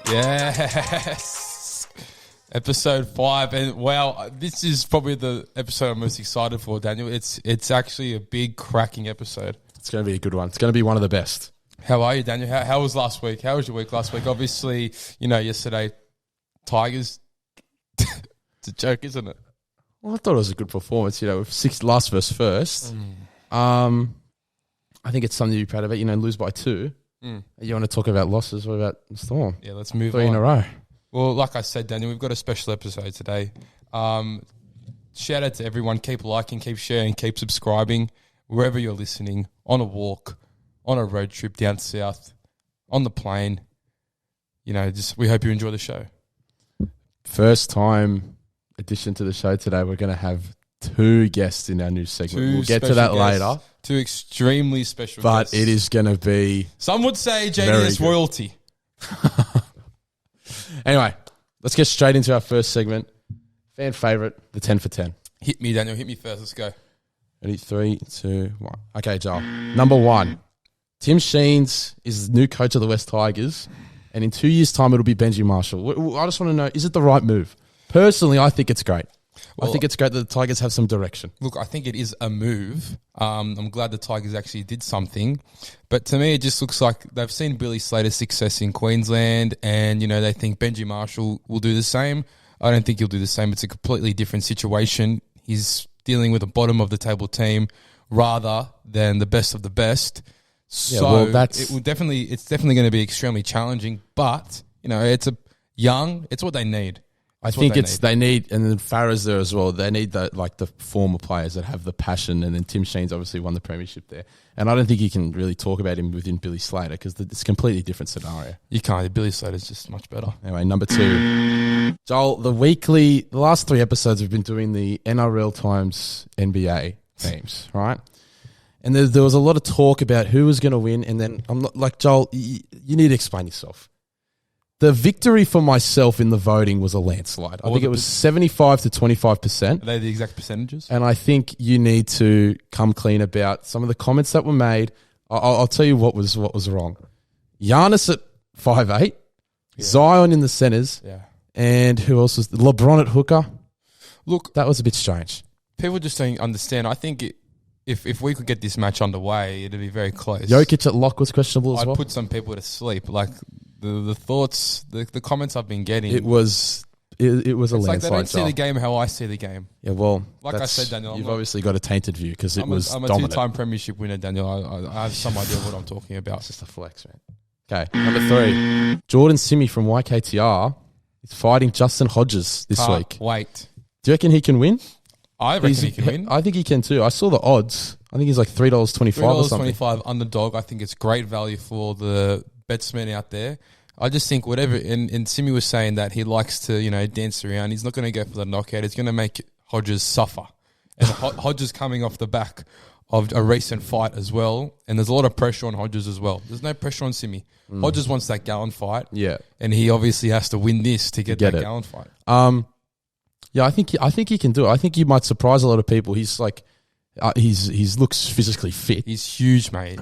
Yes. Episode 5. And wow, this is probably the episode I'm most excited for, Daniel. It's actually a big cracking episode. It's going to be a good one. It's going to be one of the best. How are you, Daniel? How was last week? How was your week last week? Obviously, yesterday, Tigers. It's a joke, isn't it? Well, I thought it was a good performance, with 6 last versus first. I think it's something to be proud about. Lose by 2. You want to talk about losses? What about the Storm? Yeah, let's move 3 on. in a row. Well, like I said, Daniel, we've got a special episode today. Shout out to everyone. Keep liking, keep sharing, keep subscribing. Wherever you're listening, on a walk, on a road trip down south, on the plane. We hope you enjoy the show. First time addition to the show today, we're going to have 2 guests in our new segment. We'll get to that later. 2 extremely special guests. But it is going to be... Some would say Jds royalty. Anyway, let's get straight into our first segment. Fan favourite, the 10 for 10. Hit me, Daniel. Hit me first. Let's go. Ready? 3, 2, 1. Okay, Joel. Number 1. Tim Sheens is the new coach of the West Tigers, and in 2 years' time, it'll be Benji Marshall. I just want to know, is it the right move? Personally, I think it's great. I think it's great that the Tigers have some direction. Look, I think it is a move. I'm glad the Tigers actually did something. But to me, it just looks like they've seen Billy Slater's success in Queensland and, they think Benji Marshall will do the same. I don't think he'll do the same. It's a completely different situation. He's dealing with a bottom-of-the-table team rather than the best of the best. So it's definitely going to be extremely challenging. But, it's what they need. I think they need, and then Farah's there as well. They need the former players that have the passion, and then Tim Sheens obviously won the premiership there. And I don't think you can really talk about him within Billy Slater because it's a completely different scenario. You can't. Billy Slater's just much better. Anyway, number 2, Joel. The last 3 episodes we've been doing the NRL times NBA themes, right? And there was a lot of talk about who was going to win, and then I'm like, Joel, you need to explain yourself. The victory for myself in the voting was a landslide. I think it was 75 to 25%. Are they the exact percentages? And I think you need to come clean about some of the comments that were made. I'll tell you what was wrong. Giannis at 5'8", Zion in the centers, and who else was LeBron at hooker? Look, that was a bit strange. People just don't understand. I think if we could get this match underway, it'd be very close. Jokic at lock was questionable as well. I'd put some people to sleep. Like the thoughts, the comments I've been getting. It was a landslide. Like they don't see the game how I see the game. Yeah, well, like I said, Daniel, you've obviously got a tainted view because it was dominant. I'm a 2-time premiership winner, Daniel. I have some idea what I'm talking about. It's just a flex, man. Okay, number 3, Jordan Simi from YKTR is fighting Justin Hodges this week. Wait, do you reckon he can win? I reckon he can win. I think he can too. I saw the odds. I think he's like $3.25 or something. $3.25 underdog. I think it's great value for the betsmen out there. I just think whatever, and Simi was saying that he likes to, dance around. He's not going to go for the knockout. He's going to make Hodges suffer. And Hodges coming off the back of a recent fight as well. And there's a lot of pressure on Hodges as well. There's no pressure on Simi. Hodges wants that Gallon fight. Yeah. And he obviously has to win this to get that Gallon fight. Yeah, I think he can do it. I think he might surprise a lot of people. He's like, he's looks physically fit. He's huge, mate.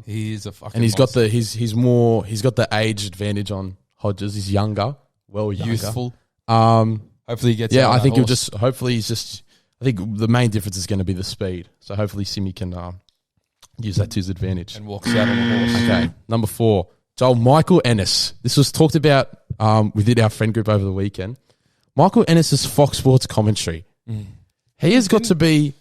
He's a fucking. And he's monster. He's got the age advantage on Hodges. He's younger, youthful. Hopefully he gets. Yeah, I think he'll just. Hopefully he's just. I think the main difference is going to be the speed. So hopefully Simi can use that to his advantage and walks out on the horse. Okay, number 4, Joel, Michael Ennis. This was talked about within our friend group over the weekend. Michael Ennis's Fox Sports commentary. He has got to be.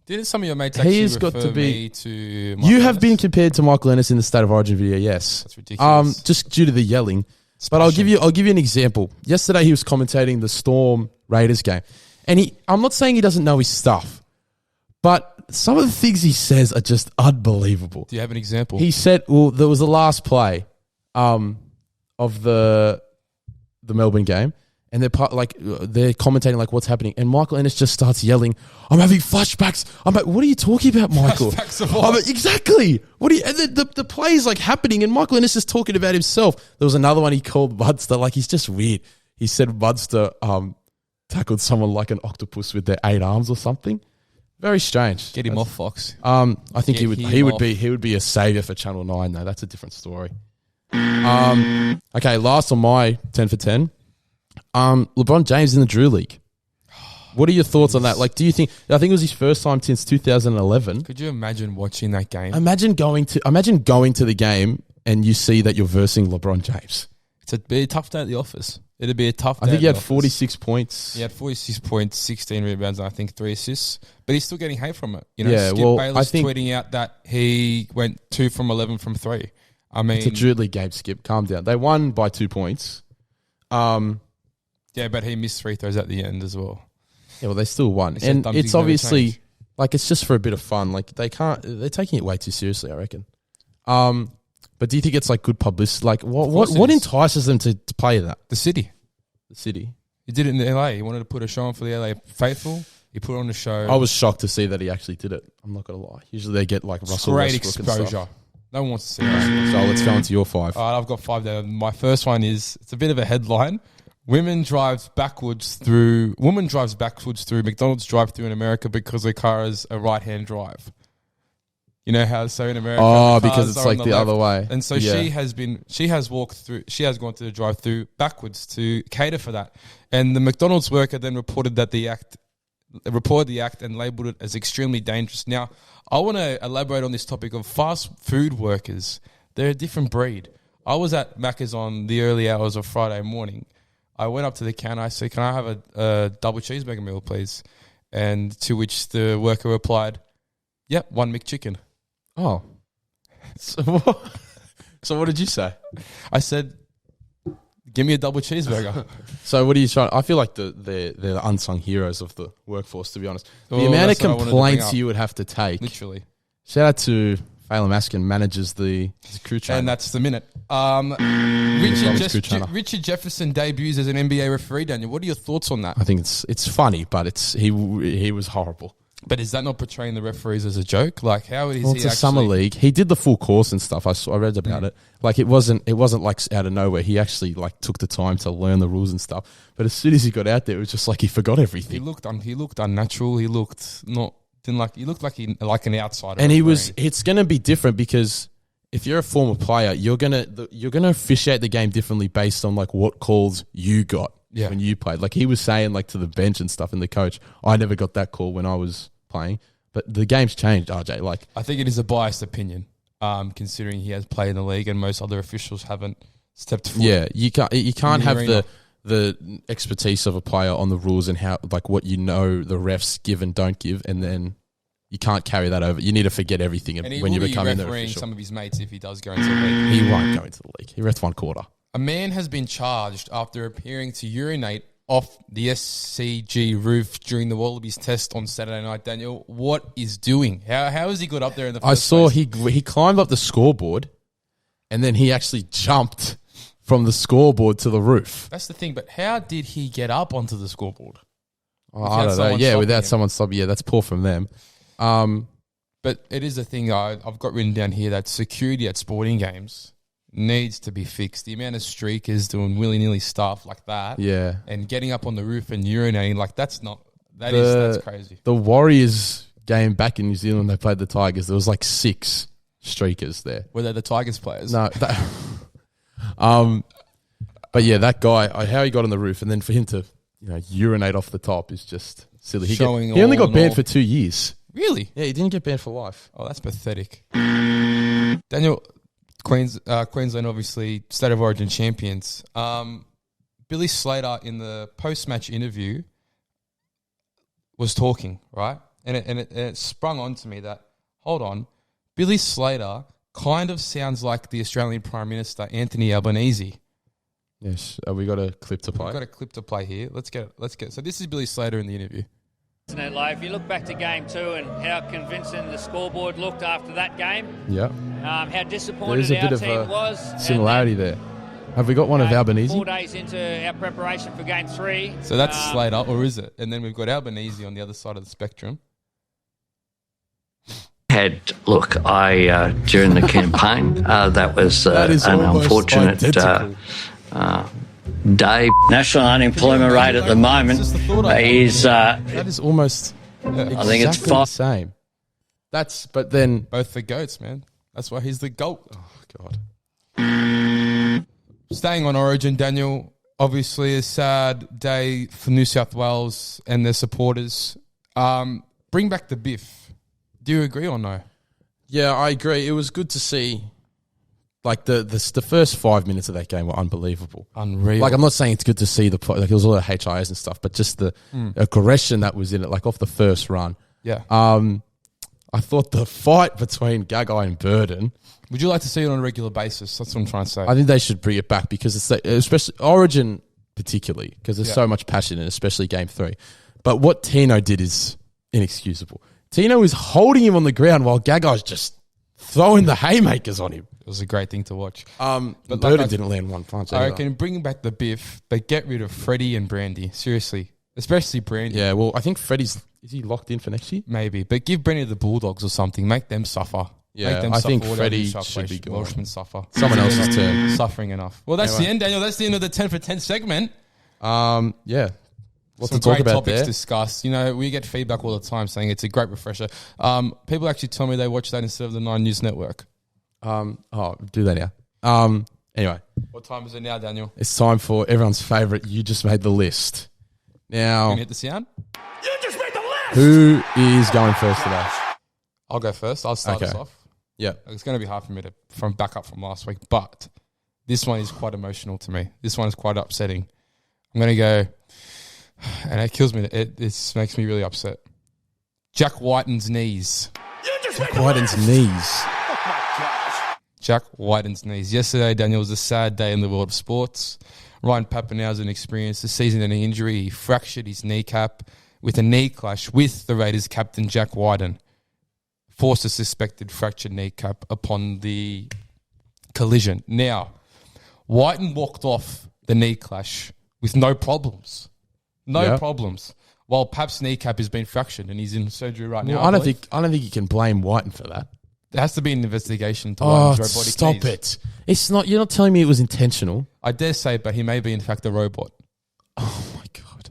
Didn't some of your mates actually refer me to Michael You have Ennis? been compared to Michael Ennis in the State of Origin video, yes. That's ridiculous. Just due to the yelling. But I'll give you an example. Yesterday he was commentating the Storm Raiders game. And I'm not saying he doesn't know his stuff, but some of the things he says are just unbelievable. Do you have an example? He said, there was the last play of the Melbourne game. And they're commentating like what's happening, and Michael Ennis just starts yelling, "I'm having flashbacks." I'm like, "What are you talking about, Michael?" Flashbacks of what? Like, exactly. What? And the play is like happening, and Michael Ennis is talking about himself. There was another one he called Munster. Like he's just weird. He said Munster tackled someone like an octopus with their 8 arms or something. Very strange. Get him off Fox. I think he would be a savior for Channel 9 though. That's a different story. Okay, last on my 10 for 10. LeBron James in the Drew League. What are your thoughts on that? Like, do you think? I think it was his first time since 2011. Could you imagine watching that game? Imagine going to the game and you see that you're versing LeBron James. It'd be a tough day at the office. It'd be a tough day. I think he at had the office. 46 points. He had 46 points, 16 rebounds, and I think 3 assists. But he's still getting hate from it. You know, Yeah, Skip well, Bayless I think- tweeting out that he went 2 from 11 from 3. I mean, It's a Drew League game, Skip. Calm down. They won by 2 points. yeah, but he missed 3 throws at the end as well. Yeah, well, they still won. He said And thumbs it's he's never obviously, changed. like, it's just for a bit of fun. Like, they're taking it way too seriously, I reckon. But do you think it's, like, good publicity? Like, what course it is. entices them to play that? The city. The city? He did it in the LA. He wanted to put a show on for the LA faithful. He put on a show. I was shocked to see that he actually did it. I'm not going to lie. Usually they get, like, Russell great Westbrook and stuff. exposure. No one wants to see that. So let's go into your 5. All right, I've got 5 there. My first one is, it's a bit of a headline. Woman drives backwards through McDonald's drive-through in America because her car is a right-hand drive. You know how in America, Oh, the cars because it's are on like the left. other way. And so Yeah. she has gone to the drive-through backwards to cater for that. And the McDonald's worker then reported the act and labelled it as extremely dangerous. Now, I want to elaborate on this topic of fast food workers. They're a different breed. I was at Macca's on the early hours of Friday morning. I went up to the counter. I said, "Can I have a double cheeseburger meal, please?" And to which the worker replied, "Yep, 1 McChicken." Oh. So what did you say? I said, "Give me a double cheeseburger." So what are you trying? I feel like they're the unsung heroes of the workforce, to be honest. The Well, amount of that's what I wanted to bring complaints up. you would have to take. Literally. Shout out to Phelan Maskin, manages the crew trainer. And that's the minute. Thomas crew trainer. Richard Jefferson debuts as an NBA referee, Daniel. What are your thoughts on that? I think it's funny, but he was horrible. But is that not portraying the referees as a joke? Like, how is Well, he it's a actually... summer league. He did the full course and stuff. I read about it. Like it wasn't like out of nowhere. He actually like took the time to learn the rules and stuff. But as soon as he got out there, it was just like he forgot everything. He looked unnatural. He looked like an outsider. And refereeing. it's going to be different because if you're a former player, you're going to officiate the game differently based on like what calls you got when you played. Like he was saying like to the bench and stuff and the coach, I never got that call when I was playing. But the game's changed, RJ. Like I think it is a biased opinion, considering he has played in the league and most other officials haven't stepped forward. yeah, you can't have arena. the expertise of a player on the rules and how like what the refs give and don't give, and then you can't carry that over. You need to forget everything And he when will you be become the refereeing official. some of his mates if he does go into the league. He won't go into the league. He refs one quarter. A man has been charged after appearing to urinate off the SCG roof during the Wallabies test on Saturday night. Daniel, what is doing? How has he got up there in the first I saw place? he climbed up the scoreboard, and then he actually jumped from the scoreboard to the roof. That's the thing, but how did he get up onto the scoreboard? Oh, I don't know. someone Yeah, stopping without him. someone stopping. Yeah, that's poor from them. But it is a thing I've got written down here that security at sporting games needs to be fixed. The amount of streakers doing willy-nilly stuff like that Yeah. and getting up on the roof and urinating, like that's crazy. The Warriors game back in New Zealand, they played the Tigers. There was like 6 streakers there. Were they the Tigers players? No, but yeah, that guy, how he got on the roof, and then for him to urinate off the top is just silly. He Showing only all got in banned all. for 2 years. Really? Yeah, he didn't get banned for life. Oh, that's pathetic. Daniel, Queensland obviously State of Origin champions. Billy Slater in the post-match interview was talking, right? And it sprung onto me that, hold on, Billy Slater kind of sounds like the Australian Prime Minister, Anthony Albanese. Yes, we got a clip to play. We've got a clip to play here. Let's get it. So this is Billy Slater in the interview. Isn't it? Like, if you look back to game 2 and how convincing the scoreboard looked after that game, Yeah, how there disappointed is a our bit of team a was. similarity there. Have we got one of Albanese? 4 days into our preparation for game 3. So that's Slater, or is it? And then we've got Albanese on the other side of the spectrum. During the campaign, that was That is an almost unfortunate identical. day. National unemployment rate at the moment It's just the thought I had. is That is almost I think it's exactly the fine. same. But then, Both the goats, man. That's why he's the GOAT. oh God. Staying on Origin, Daniel, obviously a sad day for New South Wales and their supporters. Bring back the Biff. Do you agree or no? Yeah, I agree. It was good to see. Like the first 5 minutes of that game were unbelievable. Unreal. Like I'm not saying it's good to see there was a lot of HIAs and stuff, but just the aggression that was in it, like off the first run. Yeah. I thought the fight between Gagai and Burden. Would you like to see it on a regular basis? That's what I'm trying to say. I think they should bring it back because it's especially Origin particularly because there's so much passion in it, especially Game 3. But what Tino did is inexcusable. Tino is holding him on the ground while Gagai's just throwing the haymakers on him. It was a great thing to watch. But Burden didn't land one punch. I reckon bring back the Biff, but get rid of Freddie and Brandy. Seriously. Especially Brandy. Yeah, well, I think Freddie's... Is he locked in for next year? Maybe. But give Brandy the Bulldogs or something. Make them suffer. Yeah, Make them I suffer. think Whatever Freddie New South should be gone. Welshmen suffer. Someone else's turn. Suffering enough. Well, that's the end, Daniel. That's the end of the 10 for 10 segment. Yeah. What Some to talk great about topics there? discussed. You know, we get feedback all the time saying it's a great refresher. People actually tell me they watch that instead of the 9 News Network. Do that now. Anyway, What time is it now, Daniel? it's time for everyone's favourite. You just made the list. Can Now, you hit the sound? who is going first today? I'll go first. I'll start us off. Yeah. It's going to be hard for me to from back up from last week, but this one is quite emotional to me. This one is quite upsetting. I'm going to go, and it kills me. It makes me really upset. Jack Whiten's knees. Jack Whiten's knees. Jack Whiten's knees. Yesterday, Daniel, was a sad day in the world of sports. Ryan Pappenhausen experienced a season-ending injury. He fractured his kneecap with a knee clash with the Raiders captain Jack Whiten. Forced a suspected fractured kneecap upon the collision. Now, Whiten walked off the knee clash with no problems. No problems. While Pap's kneecap has been fractured and he's in surgery right now. I don't think you can blame Whiten for that. There has to be an investigation to Whiten's robotic stop knees. it! It's not. You're not telling me it was intentional. I dare say, but he may be in fact a robot. Oh my god!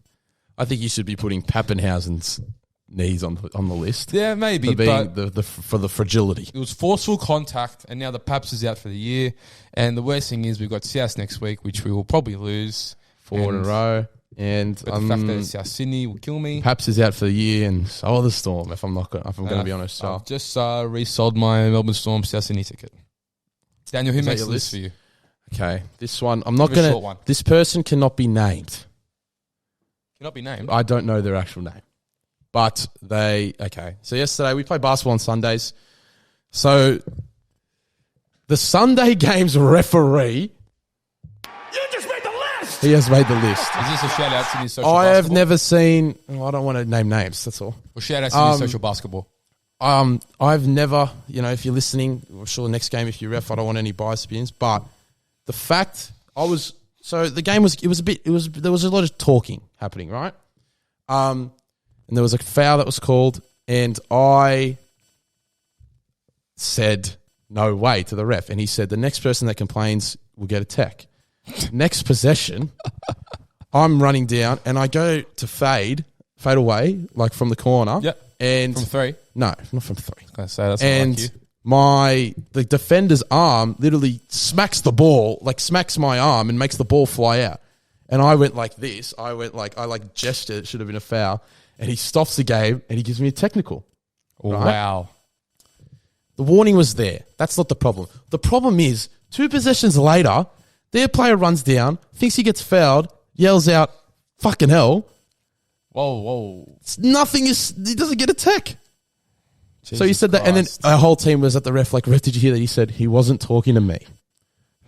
I think you should be putting Pappenhausen's knees on the list. Yeah, maybe, for being but for the fragility. it was forceful contact, and now the Paps is out for the year. And the worst thing is we've got South next week, which we will probably lose 4 in a row, and But the fact that it's South Sydney will kill me. Paps is out for the year, and so are the Storm. If I'm going to be honest, so I've just resold my Melbourne Storm South Sydney ticket. Daniel, who Is that makes your the list list? for you? okay, this one I'm not Give a going short one. to. This person cannot be named. Cannot be named. I don't know their actual name, but okay. So yesterday we played basketball on Sundays. So the Sunday games referee. He has made the list. Is this a shout out to New Social I Basketball? have never seen. I don't want to name names. That's all. Well, shout out to New Social Basketball. I've never. If you're listening, I'm sure the next game, if you ref, I don't want any bias opinions. But the fact the game there was a lot of talking happening, right? And there was a foul that was called, and I said no way to the ref, and he said the next person that complains will get a tech. Next possession, I'm running down and I go to fade away, like from the corner. Yep. And From 3. no, not from 3. I say that's not And like you. the defender's arm literally smacks the ball, like smacks my arm and makes the ball fly out. And I went like this. I gestured. It should have been a foul. And he stops the game and he gives me a technical. Right? Wow. The warning was there. That's not the problem. The problem is 2 possessions later, their player runs down, thinks he gets fouled, yells out, "Fucking hell!" Whoa. He doesn't get a tech. So you Jesus said that, and then Christ. our whole team was at the ref. Like, ref, did you hear that? He said he wasn't talking to me.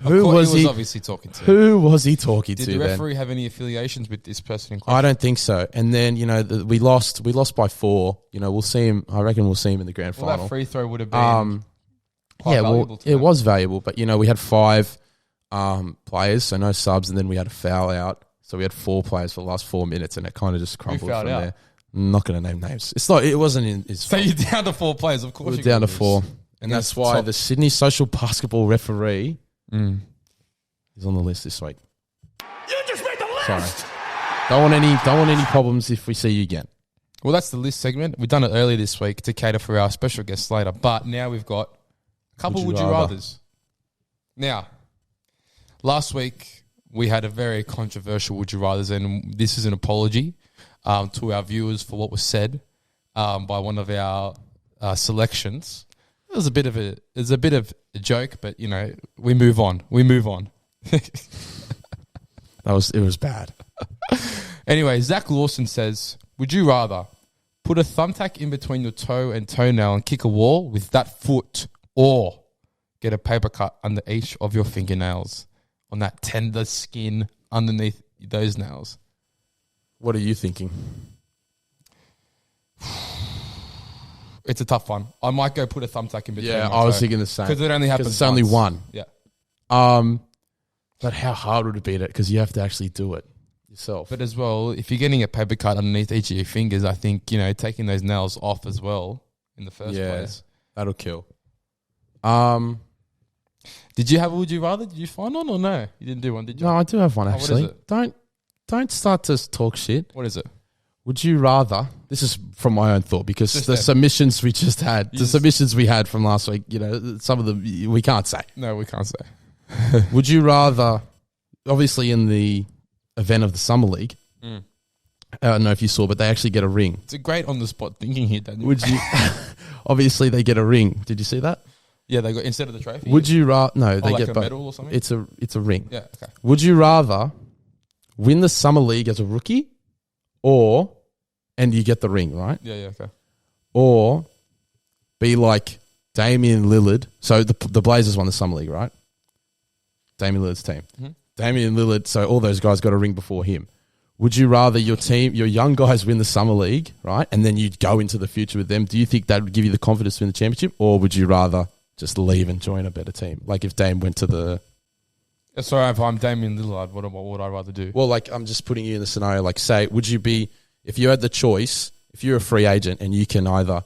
Who was he obviously talking to? Who was he talking Did to? the Then referee have any affiliations with this person in question? I don't think so. And then we lost by 4. We'll see him. I reckon we'll see him in the grand Well, final. that free throw would have been quite Yeah, valuable well, to it them. was valuable, but we had 5 players, so no subs, and then we had a foul out, so we had 4 players for the last 4 minutes, and it kind of just crumbled fouled from out? there. I'm not going to name names. It's not. It wasn't in his. So you're down to 4 players, of course. We're you're down to gonna 4, lose. and that's why the Sydney Social Basketball referee Mm. is on the list this week. You just made the list. Sorry, don't want any problems if we see you again. Well, that's the list segment. We've done it earlier this week to cater for our special guests later, but now we've got a couple would you rathers. Now, Last week, we had a very controversial Would You Rathers, and this is an apology to our viewers for what was said by one of our selections. It was a bit of a joke, but, you know, we move on. It was bad. Anyway, Zach Lawson says, would you rather put a thumbtack in between your toe and toenail and kick a wall with that foot, or get a paper cut under each of your fingernails on that tender skin underneath those nails? What are you thinking? It's a tough one. I might go put a thumbtack in between. Yeah, I was thinking the same. Because it only happens it's only once. one. Yeah. But how hard would it be because you have to actually do it yourself? But as well, if you're getting a paper cut underneath each of your fingers, I think, you know, taking those nails off as well in the first place. That'll kill. Did you have a Would You Rather? Did you find one or no? You didn't do one, did you? No, I do have one what actually. is it? Don't start to talk shit. What is it? Would you rather? This is from my own thought because Just the that. submissions we just had, submissions we had from last week, you know, some of them we can't say. No, we can't say. Would you rather, obviously in the event of the Summer League, I don't know if you saw, but they actually get a ring. It's a great on-the-spot thinking here, Daniel. Would you? Obviously they get a ring. Did you see that? Yeah, they got, instead of the trophy. Would you rather? No, they like get a both. medal or something? It's a ring. Yeah, okay. Would you rather win the Summer League as a rookie, and you get the ring, right? Yeah, okay. Or be like Damian Lillard. So the Blazers won the Summer League, right? Damian Lillard's team. Mm-hmm. Damian Lillard, so all those guys got a ring before him. Would you rather your team, your young guys win the Summer League, right? And then you'd go into the future with them. Do you think that would give you the confidence to win the championship? Or would you rather just leave and join a better team? Like if Dame went to the... Sorry, if I'm Damian Lillard, what would I rather do? Well, like I'm just putting you in the scenario, like say, would you be, if you had the choice, if you're a free agent and you can either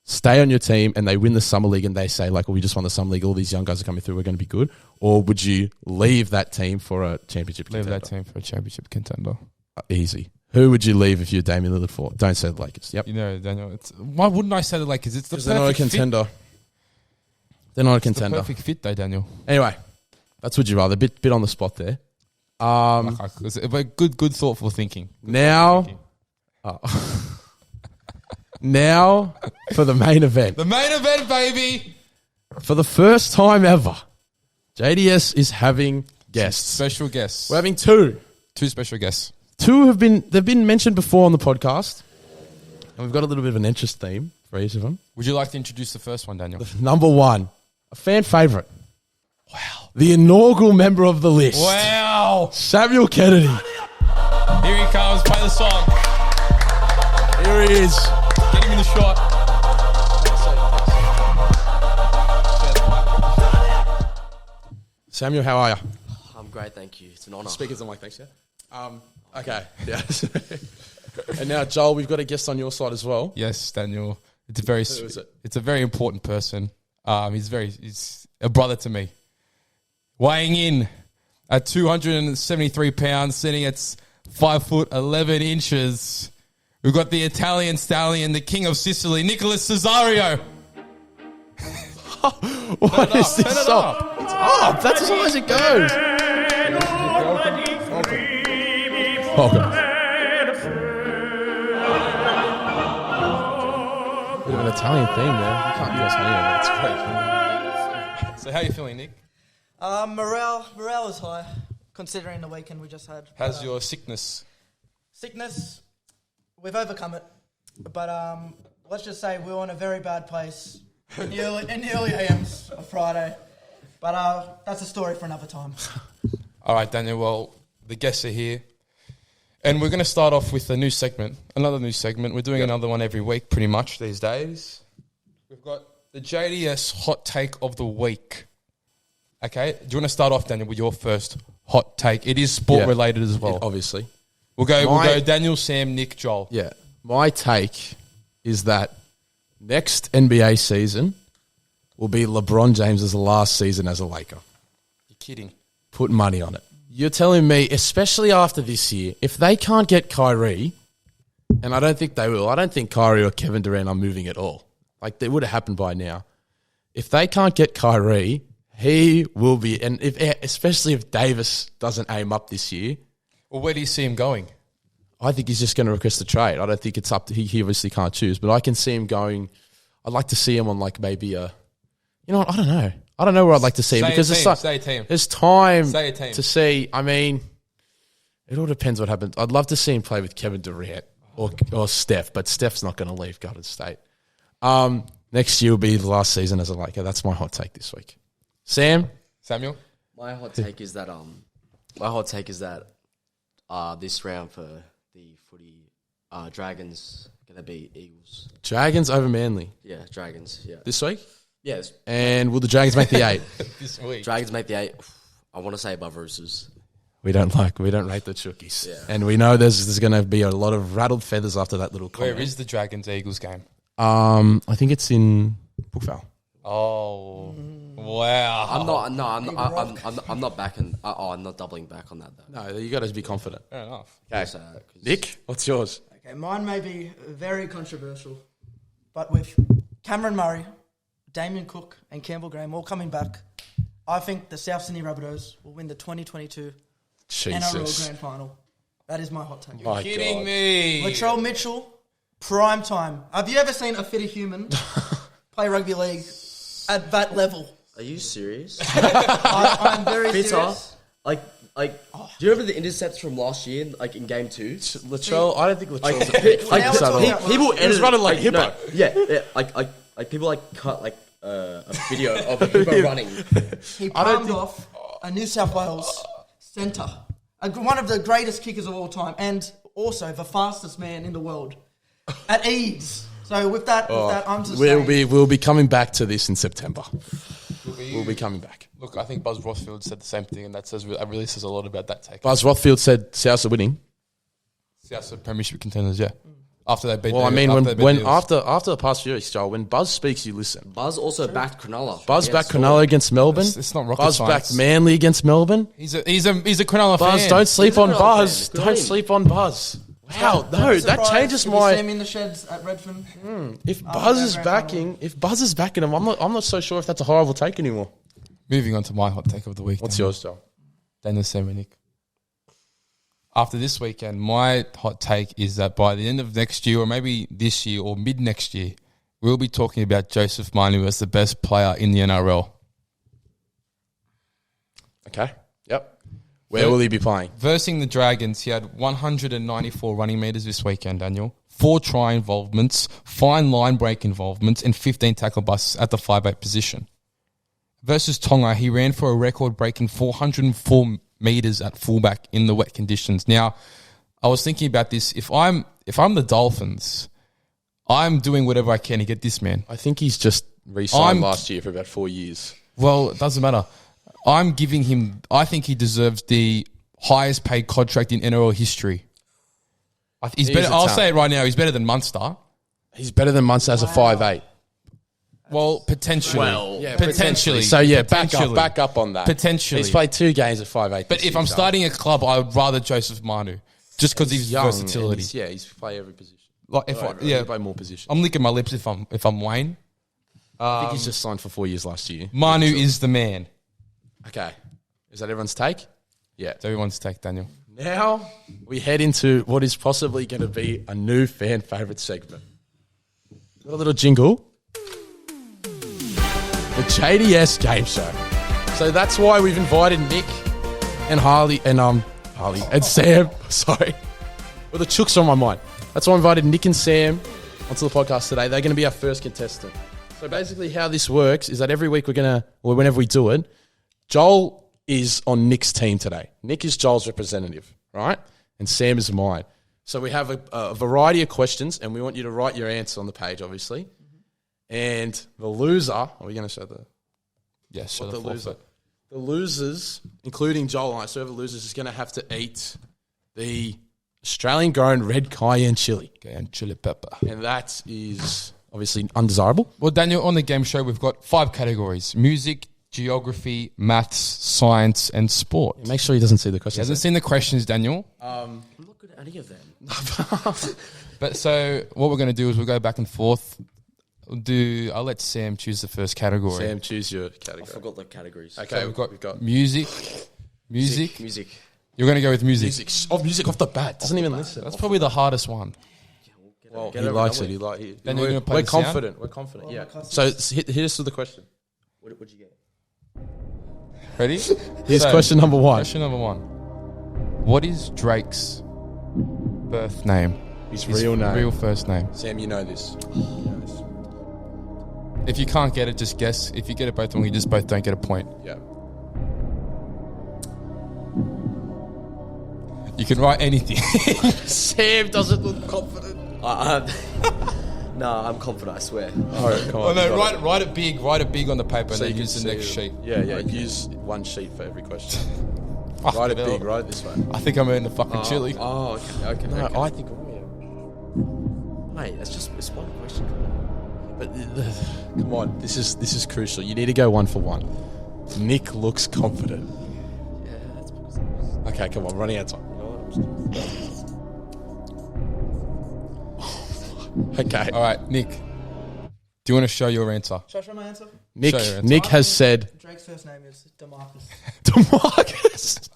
stay on your team and they win the Summer League and they say like, well, we just won the Summer League, all these young guys are coming through, we're going to be good. Or would you leave that team for a championship Leave contender? that team for a championship contender. Easy. Who would you leave if you're Damian Lillard for? Don't say the Lakers. Yep. You know, Daniel, why wouldn't I say the Lakers? It's the Because they're not a perfect fit. contender. They're not a It's the contender. perfect fit though, Daniel. Anyway, that's would you rather. Bit on the spot there. But good thoughtful thinking. Now, now for the main event. The main event, baby! For the first time ever, JDS is having guests. Special guests. We're having two. Two special guests. Two they've been mentioned before on the podcast, and we've got a little bit of an interest theme for each of them. Would you like to introduce the first one, Daniel? Number one, a fan favorite. Wow. The inaugural member of the list. Wow! Samuel Kennedy. Here he comes. Play the song. Here he is. Get him in the shot. Samuel, how are you? I'm great, thank you. It's an honour. Speakers on mic, thanks, yeah. Okay, yeah. And now, Joel, we've got a guest on your side as well. Yes, Daniel. It's a very Who is it? It's a very important person. He's a brother to me. Weighing in at 273 pounds, sitting at 5'11". We've got the Italian stallion, the king of Sicily, Nicholas Cesario. What is Turn this it song? up. It's up. That's as high as it goes. Welcome. Bit of an Italian theme there. You can't do us here, but it's great. So how are you feeling, Nick? Morale is high, considering the weekend we just had. How's your sickness? Sickness? We've overcome it, but let's just say we were in a very bad place in the early AMs of Friday. But that's a story for another time. All right, Daniel. Well, the guests are here. And we're going to start off with a new segment, another new segment. We're doing another one every week pretty much these days. We've got the JDS hot take of the week. Okay, do you want to start off, Daniel, with your first hot take? It is sport related as well. Obviously. We'll go Daniel, Sam, Nick, Joel. Yeah. My take is that next NBA season will be LeBron James' last season as a Laker. You're kidding. Put money on it. You're telling me, especially after this year, if they can't get Kyrie, and I don't think they will, I don't think Kyrie or Kevin Durant are moving at all. Like, it would have happened by now. If they can't get Kyrie, He will be, and especially if Davis doesn't aim up this year, Well, where do you see him going? I think he's just going to request a trade. I don't think it's up to he obviously can't choose, but I can see him going. I'd like to see him on like maybe a, you know what, I don't know. I don't know where I'd like to see him because Say a team. there's time Say a team. to see. I mean, it all depends what happens. I'd love to see him play with Kevin Durant or Steph, but Steph's not going to leave Golden State. Next year will be the last season as a Laker. That's my hot take this week. Samuel? My hot take is that this round for the footy, Dragons gonna beat Eagles. Dragons over Manly Yeah, Dragons. Yeah. this week? Yes. And will the Dragons make the 8? This week. Dragons make the 8. I want to say above Roosters. We don't rate the Chookies. Yeah. And we know there's going to be a lot of rattled feathers after that little comment. Where is the Dragons-Eagles game? I think it's in Brookvale. Oh, wow. I'm not backing. I'm not doubling back on that though. No, you got to be confident. Fair enough. Okay. So, 'cause- Nick, what's yours? Okay, mine may be very controversial, but with Cameron Murray, Damien Cook, and Campbell Graham all coming back, I think the South Sydney Rabbitohs will win the 2022 NRL Jesus. Grand Final. That is my hot take. My Kidding God. me. Latrell Mitchell, prime time. Have you ever seen a fitter human play rugby league at that level? Are you serious? I'm very Fitter? serious. Like, do you remember the intercepts from last year, like in game 2? Latrell, I don't think Latrell's Like, Now we're talking about people He was running like Hippo. like people like cut like a video of a hippo running. He palmed off a New South Wales centre, one of the greatest kickers of all time, and also the fastest man in the world at ease. So with that, I'm just saying, We'll be coming back to this in September. We'll be coming back. Look, I think Buzz Rothfield said the same thing, and that really says a lot about that take. Buzz Rothfield said Souths are winning. Souths are premiership contenders, yeah. After they beat Well, I the- mean, after they beat when the Eels. after the past few weeks, Joel, when Buzz speaks, you listen. Buzz also backed Cronulla. Buzz against backed Storm. Cronulla against Melbourne. It's not rocket Buzz science. backed Manly against Melbourne. He's a Cronulla Buzz, fan. don't sleep He's a on Cronulla Buzz. fan. Good on Don't him. sleep on Buzz. Wow, no, that surprised changes if you my. see him in the sheds at Redfern. If Oh, Buzz no, is Grand backing, if Buzz is backing him, I'm not so sure if that's a horrible take anymore. Moving on to my hot take of the week. What's then. yours, Joel? Daniel Semenick. After this weekend, my hot take is that by the end of next year, or maybe this year, or mid next year, we'll be talking about Joseph Manu as the best player in the NRL. Okay. Yep. Where will he be playing? Versing the Dragons, he had 194 running metres this weekend, Daniel. 4 try involvements, fine line break involvements, and 15 tackle busts at the 5'8 position. Versus Tonga, he ran for a record-breaking 404 metres at fullback in the wet conditions. Now, I was thinking about this. If I'm the Dolphins, I'm doing whatever I can to get this man. I think he's just re-signed I'm- last year for about 4 years. Well, it doesn't matter. I'm giving him. I think he deserves the highest paid contract in NRL history. He's He better. is a I'll talent. say it right now. He's better than Munster. He's better than Munster as a 5'8". Well, potentially. Yeah, potentially. So yeah, Potentially. back up on that. Potentially. He's played 2 games at 5'8". But if I'm starting a club, I would rather Joseph Manu, just because he's young, versatility. and he's play every position. Like if He play more positions. I'm licking my lips if I'm Wayne. I think he's just signed for 4 years last year. Manu is the man. Okay, is that everyone's take? Yeah. So everyone's take Daniel. Now we head into what is possibly going to be a new fan favourite segment. Got a little jingle. The JDS Game Show. So that's why we've invited Nick and Harley and Sam. Sorry. Well, the Chooks are on my mind. That's why I invited Nick and Sam onto the podcast today. They're going to be our first contestant. So basically how this works is that every week whenever we do it, Joel is on Nick's team today. Nick is Joel's representative, right? And Sam is mine. So we have a variety of questions, and we want you to write your answer on the page, obviously. And the loser, are we going to show the... Yes, so What the the loser? forfeit. The losers, including Joel and I, so the losers is going to have to eat the Australian-grown red cayenne chili. Okay, and chili pepper. And that is obviously undesirable. Well, Daniel, on the game show, we've got 5 categories: music, geography, maths, science, and sport. Make sure he doesn't see the He questions. hasn't seen the questions, Daniel. I'm not good at any of them. But so what we're going to do is we'll go back and forth. I'll let Sam choose the first category. Sam, choose your I category. forgot the categories. Okay, So we've got, we've got music. Music. Music. You're going to go with music. music off the bat. Doesn't even listen. That's probably the hardest one. Well, Get he it likes over it. He with. like. He, Then you're we're gonna play we're the sound? confident. We're confident. Well, Yeah. my cousin- So hit us with the question. What'd you get? Ready? Here's So, question number one. Question number one. What is Drake's birth name? His real name. Real first name. Sam, you know this. If you can't get it, just guess. If you get it both wrong, you just both don't get a point. Yeah. You can write anything. Sam doesn't look confident. No, I'm confident, I swear. All right, come on. Oh no! you got it. Write it big. Write it big on the paper, So and then you use can the next see sheet. it. Yeah. Use one sheet for every question. Fuck Write it hell. big. Write it this way. I think I'm eating the fucking chili. Oh, okay. No, okay. I think. Mate, it's one question. But come on, this is crucial. You need to go one for one. Nick looks confident. Yeah, that's because Okay, come on, running out of time. you know what? I'm just Okay, All right, Nick. Do you want to show your answer? Should I show my answer? Nick. Show your answer. Nick has said Drake's first name is DeMarcus. DeMarcus.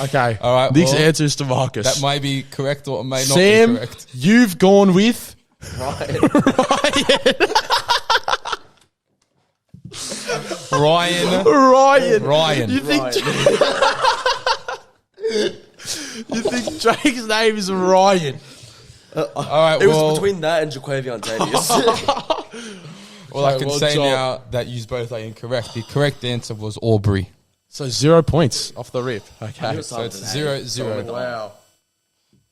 Okay, All right, Nick's well, answer is DeMarcus. That may be correct or it may not Sam, be correct. you've gone with Ryan. Ryan. You think you think Drake's name is Ryan? All right. It Well, was between that and Jaquavion Davis. well, I can well say done. now that you both are incorrect. The correct answer was Aubrey. So 0 points off the rip. Okay. So it's 0-0. Wow.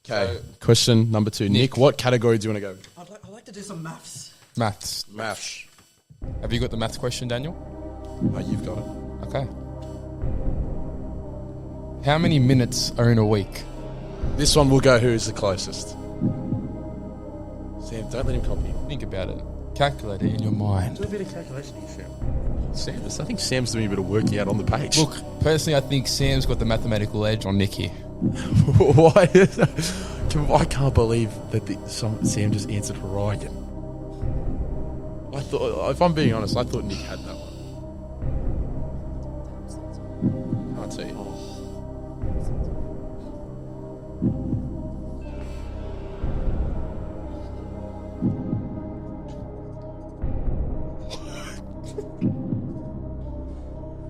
Okay. Question number 2. Nick, what category do you want to go with? I'd like to do some maths. Maths. Maths. Have you got the maths question, Daniel? Oh, you've got it. Okay. How many minutes are in a week? This one will go who is the closest. Sam, don't let him copy. Think about it. Calculate it in your mind. Do a bit of calculation here, Sam. I think Sam's doing a bit of working out on the page. Look, personally, I think Sam's got the mathematical edge on Nick here. Why? I can't believe that Sam just answered Ryan. I thought, if I'm being honest, I thought Nick had that one. Can't see.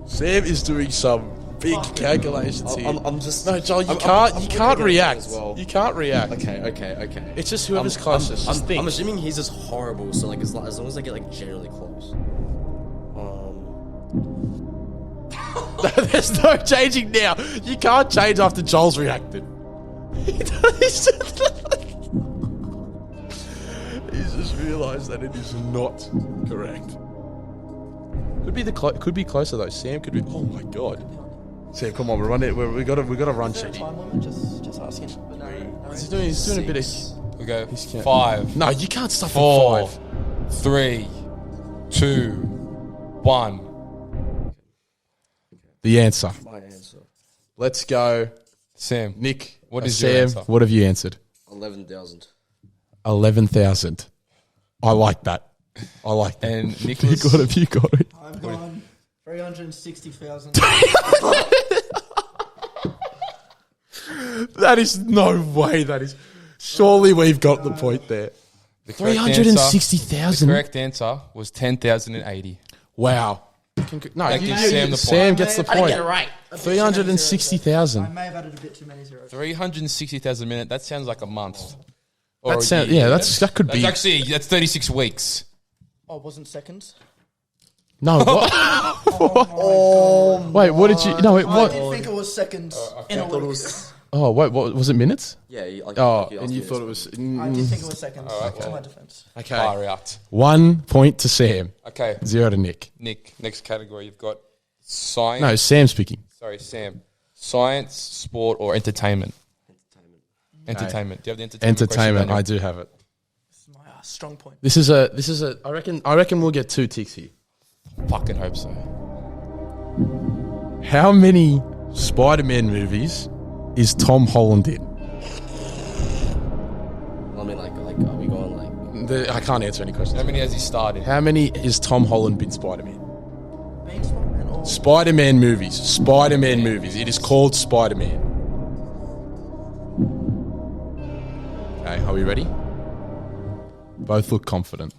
Sam is doing some big calculations here. I'm just No, Joel, you I'm can't gonna get react. as well. You can't react. Okay. It's just whoever's closest. Just think. I'm assuming he's just horrible. So like, as long as I get like generally close. There's no changing now. You can't change after Joel's reacted. He's just realised that it is not correct. Could be closer though. Sam could be. Oh my god. Sam, come on, we're running. We got to run Is there a shit. time limit? Just asking. But no, He's doing a bit of. We go can't- 5, No, you can't stop 4, at 5. 3, 2, 1. The answer. My answer: Let's go, Sam, Nick. What is Sam? your answer? What have you answered? 11,000. 11,000. I like that. I like that. And You Nicholas, got it. You got it. I've gone 360,000. That is no way. That is. Surely we've got the point there. the correct 360,000. correct answer was 10,080. Wow. No, That gives Sam the point. Sam gets the point. right. 360,000. I may have added a bit too many zeros. 360,000 minutes. That sounds like a month. Or That a sound, year, yeah, you that could know? be. That's actually, that's 36 weeks. Oh, it wasn't seconds? No, what? Wait, what did you? No, wait, I what? did think it was seconds in a week. Oh, wait, what was it? Minutes? Yeah. Oh, and you thought it was. I did think it was seconds. To my defense. Okay. Far out. 1 point to Sam. Okay, 0 to Nick. Nick, next category. You've got science. No, Sam's speaking. Sorry, Sam. Science, sport, or entertainment? Entertainment. Do you have the entertainment? Entertainment. I question, do have it. This is my strong point. This is a. I reckon we'll get 2 ticks here. Daniel? Fucking hope so. How many Spider-Man movies is Tom Holland in? I mean, like, are we going like? I can't answer any questions. How many has he starred in? How many has Tom Holland been Spider-Man? Being Spider-Man or Spider-Man movies. Spider-Man movies. It is called Spider-Man. Okay, are we ready? Both look confident.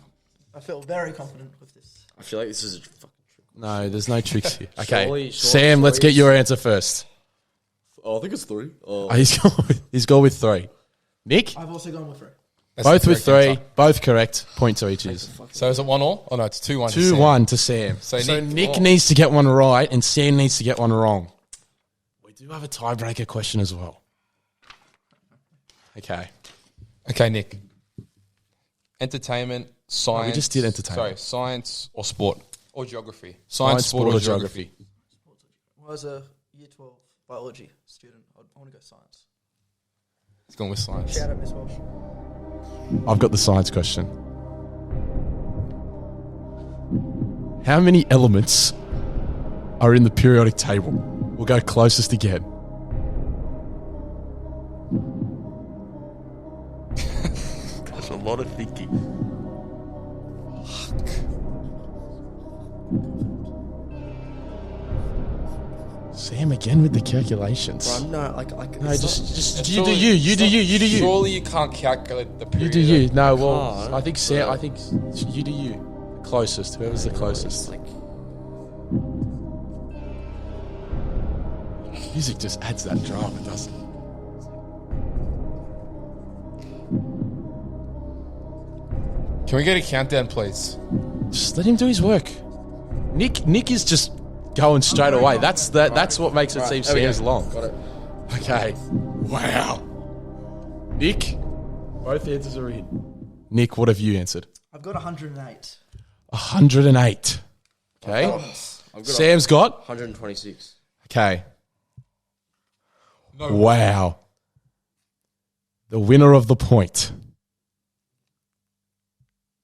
I feel very confident with this. I feel like this is a fucking trick. No, there's no tricks here. Okay, Surely- Sam, let's get your answer first. Oh, I think it's 3. Oh. Oh, he's gone with 3. Nick? I've also gone with 3. That's Both the with correct 3. answer. Both correct. Point to each is. So is it 1-1? Oh no, it's 2-1. 2-1 to Sam. So So Nick- Nick needs to get one right and Sam needs to get one wrong. We do have a tiebreaker question as well. Okay. Okay, Nick. Entertainment, science. just did entertainment. Sorry, science or sport or geography. Science, sport, or geography. Well, as a year 12 biology student, I want to go science. He's gone with science. Shout out, Miss Walsh. I've got the science question. How many elements are in the periodic table? We'll go closest again. That's a lot of thinking. Sam again with the calculations. Bro, no, No, it's just It's you do all- you. You do you. You do you. Surely you can't calculate the You period. do you. No, well, can't, I think Sam. but- I think you do you. Closest. Whoever's the closest. like Music just adds that drama, doesn't it? Can we get a countdown, please? Just let him do his work. Nick is just going straight away. That's what makes it seem Sam's long. got it. Okay. Wow. Nick, both answers are in. Nick, what have you answered? I've got 108. 108. Okay. I've got Sam's got? 126. Okay. No. Wow. The winner of the point.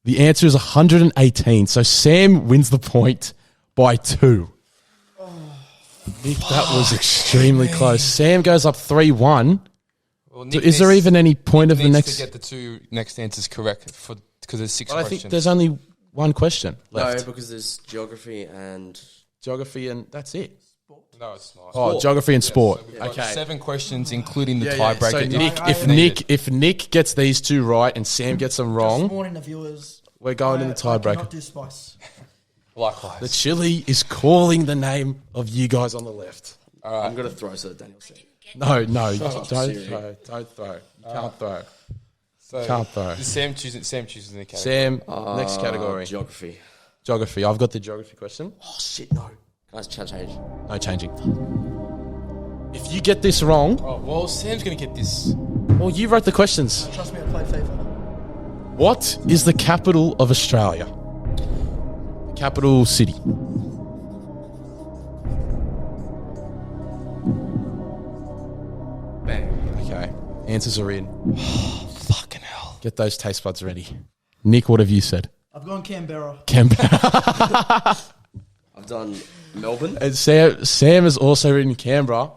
The answer is 118. So Sam wins the point by 2. Nick, that was extremely close. Sam goes up 3-1. Well, So is there even any point of the needs next? to get the 2 next answers correct because there's 6 But I questions. think there's only one question left. No, because there's geography and Geography and that's it. No, it's not. Oh, geography and sport. So we've got Okay. 7 questions, including the So tiebreaker. Nick, I- if I- Nick gets these 2 right and Sam gets them Just wrong, warning the viewers. we're going in the I tiebreaker. cannot do spice. Likewise. The chili is calling the name of you guys on the left. I'm going to throw so that Daniel said. No, don't Siri. throw. Don't throw. You can't throw. So Can't throw. is Sam chooses the category. Sam, next category. Geography. Geography. I've got the geography question. Oh, shit, no. Can I change? No changing. If you get this wrong, Oh, well, Sam's going to get this. well, you wrote the questions. Trust me, I played FIFA. What is the capital of Australia? Capital city. Bang. Okay. Answers are in. Fucking hell. Get those taste buds ready. Nick, what have you said? I've gone Canberra. Canberra. I've done Melbourne. And Sam has also written Canberra.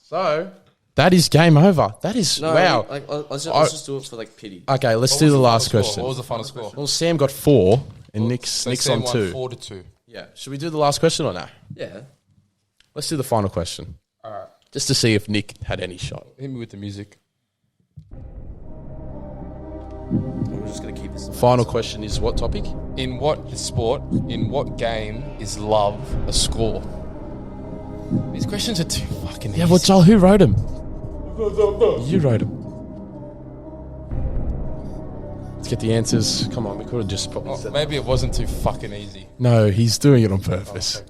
So that is game over. That is No, wow. let's just do it for like pity. Okay, let's What do was the final last score? question. What was the final score? Well, Sam got 4 and Nick's So on Sam won 2. 4-2. Yeah. Should we do the last question or no? Yeah. Let's do the final question. All right. Just to see if Nick had any shot. Hit me with the music. We're just going to keep this. Final question is what topic? In what game is love a score? These questions are too fucking easy. Yeah, well, Joel, who wrote him? You wrote him. Let's get the answers. Come on, we could have just probably Oh, said maybe it wasn't too fucking easy. No, he's doing it on purpose.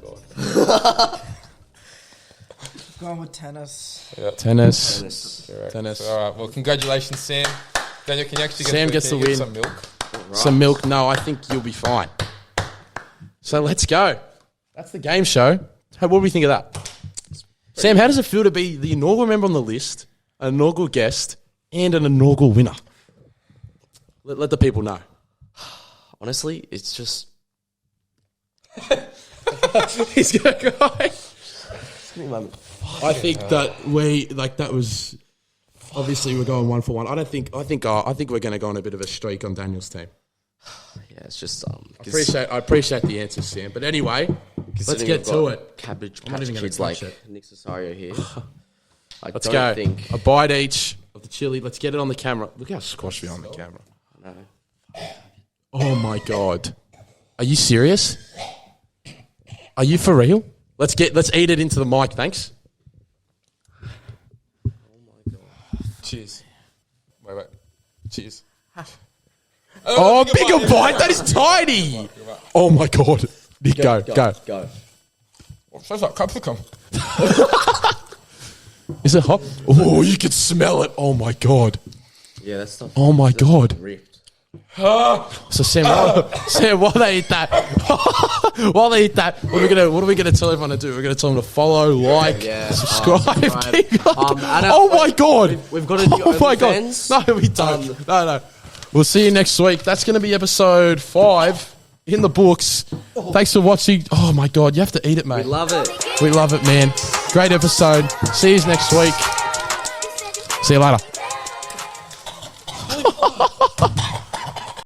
Going with tennis. Tennis. Tennis. All right. Well, congratulations, Sam. Daniel, can you actually get Sam gets can the you get win. some milk? Some milk. No, I think you'll be fine. So let's go. That's the game show. What do we think of that? Sam, how does it feel to be the inaugural member on the list, an inaugural guest, and an inaugural winner? Let the people know. Honestly, it's just. He's going to go. I think that that was Obviously, we're going 1 for 1. I think we're going to go on a bit of a streak on Daniel's team. Yeah, it's just I appreciate the answers, Sam. But anyway, let's get to it. Cabbage I'm not Patch even gonna Kids like touch it. Nick Cesario here. Let's go. A bite each of the chili. Let's get it on the camera. Look how squashed we are on the camera. Oh my god. Are you serious? Are you for real? Let's eat it into the mic, thanks. Oh my god. Cheers. Wait. Cheers. Oh, bigger bite. That is tiny. Oh my god. Nick, go. Sounds like capsicum. Is it hot? Oh, you can smell it. Oh my god. Yeah, that's stuff. Oh my god. Ripped. So Sam, while they eat that, what are we gonna tell everyone to do? We're gonna tell them to follow, like, subscribe. Oh my god, We've got a new OnlyFans. No, we don't. No. We'll see you next week. That's gonna be episode 5 in the books. Thanks for watching. Oh my god, you have to eat it, mate. We love it. We love it, man. Great episode. See you next week. See you later.